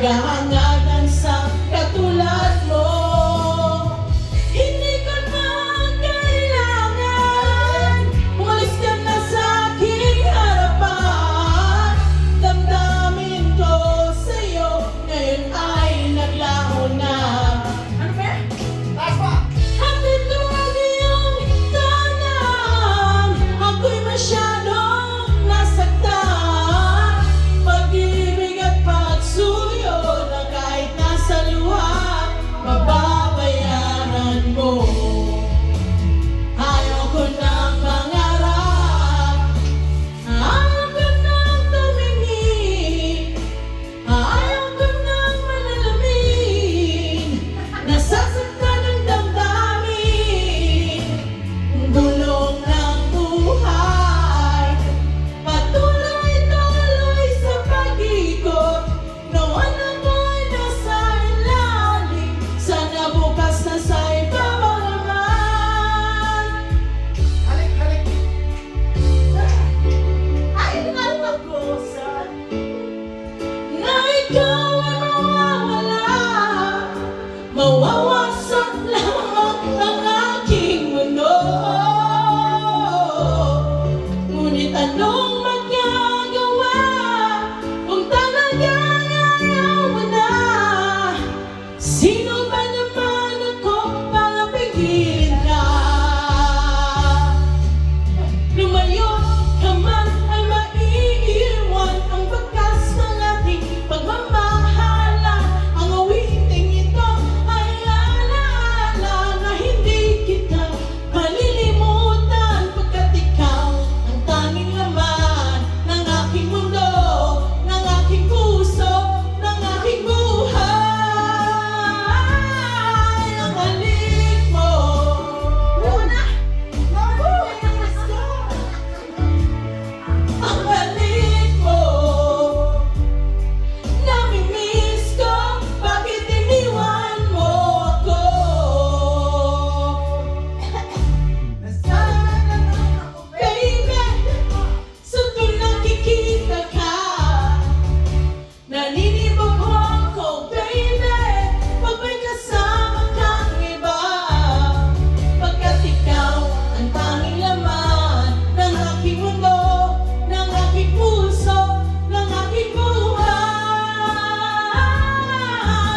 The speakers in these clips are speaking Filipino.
naghahangadan sa katulad mo. Hindi ka na kailangan, umalis ka na sa aking harapan. Damdamin ko sa'yo ngayon ay naglaho na. Ano ba? Taas pa! Hatid ko ang iyong tanang, ako'y masyadong nasaktan. Pag-ibig at pagsuyo na kahit nasa luha, mababayaran mo. Ayaw ko nang mangarap, ayaw ko nang tumingin, ayaw ko nang manalamin. Nasasaktan ang damdamin, gulong ng buhay. Patuloy-tuloy sa pag-ikot, noon ako'y nasa ilalim, sana bukas na sa ibabaw naman. Halik, halik. Ay, natapusan na ikaw ay mawawala, mawawasak lamang ang aking mundo. Ngunit anong magagawa kung talagang ayaw mo na? Sino ba naman ako para pigilin ka? Lumayo ka man ay maiiwan ang bakas ng ating pagmamahalan. Ang awiting ito ay alaala na hindi kita malilimutan, pagkat ikaw ang tanging laman ng aking mundo, ng aking puso, ng aking buhay. Ang halik mo, ang halik mo, namimiss ko, bakit iniwan mo ako? Nasaan na naman ako, Baby, sa tuwing nakikita ka, naninibog ako, baby, pag may kasama kang iba. Pagkat ikaw ang tanging laman ng aking mundo, ng aking puso, ng aking buhay.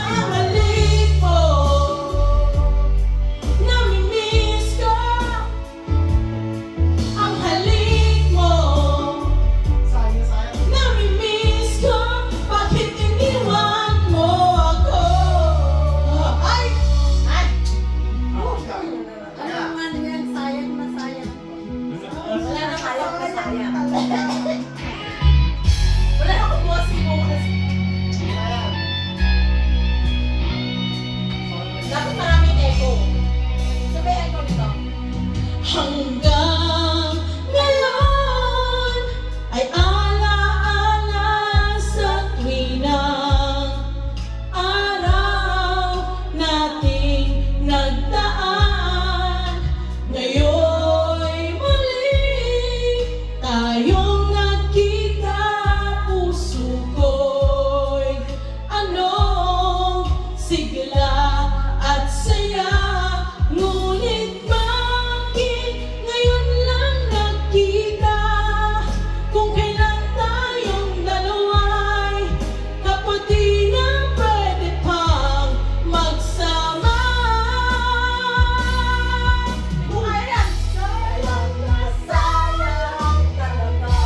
Ang halik mo, namimiss ko. Ang halik mo, sayang, sayang. namimiss ko, bakit iniwan mo ako? Ay! Ay! Ako siya. Ano naman yan? Sayang na sayang. Wala na sayang na sayang. Wala na akong bossing bukas. Sayang. Dapat maraming echo. Sabay echo nito. Hanggang ngayon ay alaala sa tuwinang araw nating nagdaan. Ngayon'y muli tayong nagkita, puso ko'y anong sigla at saya. Ngunit bakit ngayon lang nagkita, kung kailan tayong dalawa'y kapatid na pwede pang magsama? Buhay yan! Sayang na sayang talaga.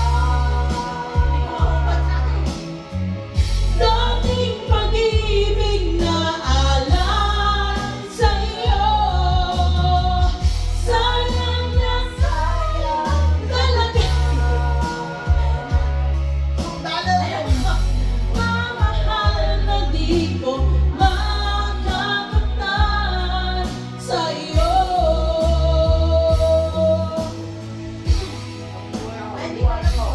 Dating pag-ibig na alay sa'yo, sayang na sayang talaga. Mamahal na di ko makakatan sa'yo. Hindi ko alam mo.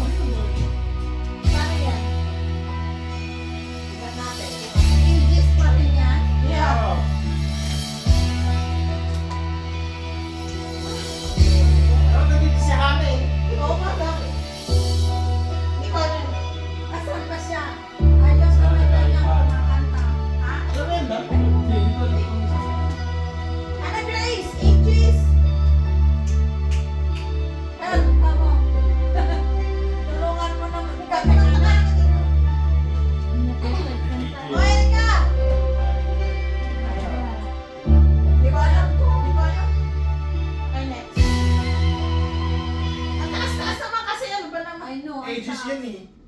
Paano yan? Tingnan natin. English pa rin yan? Yeah. Ano nandito si Hana eh? Oo nga, bakit? Hindi ko alam. Asan ba siya? yun eh.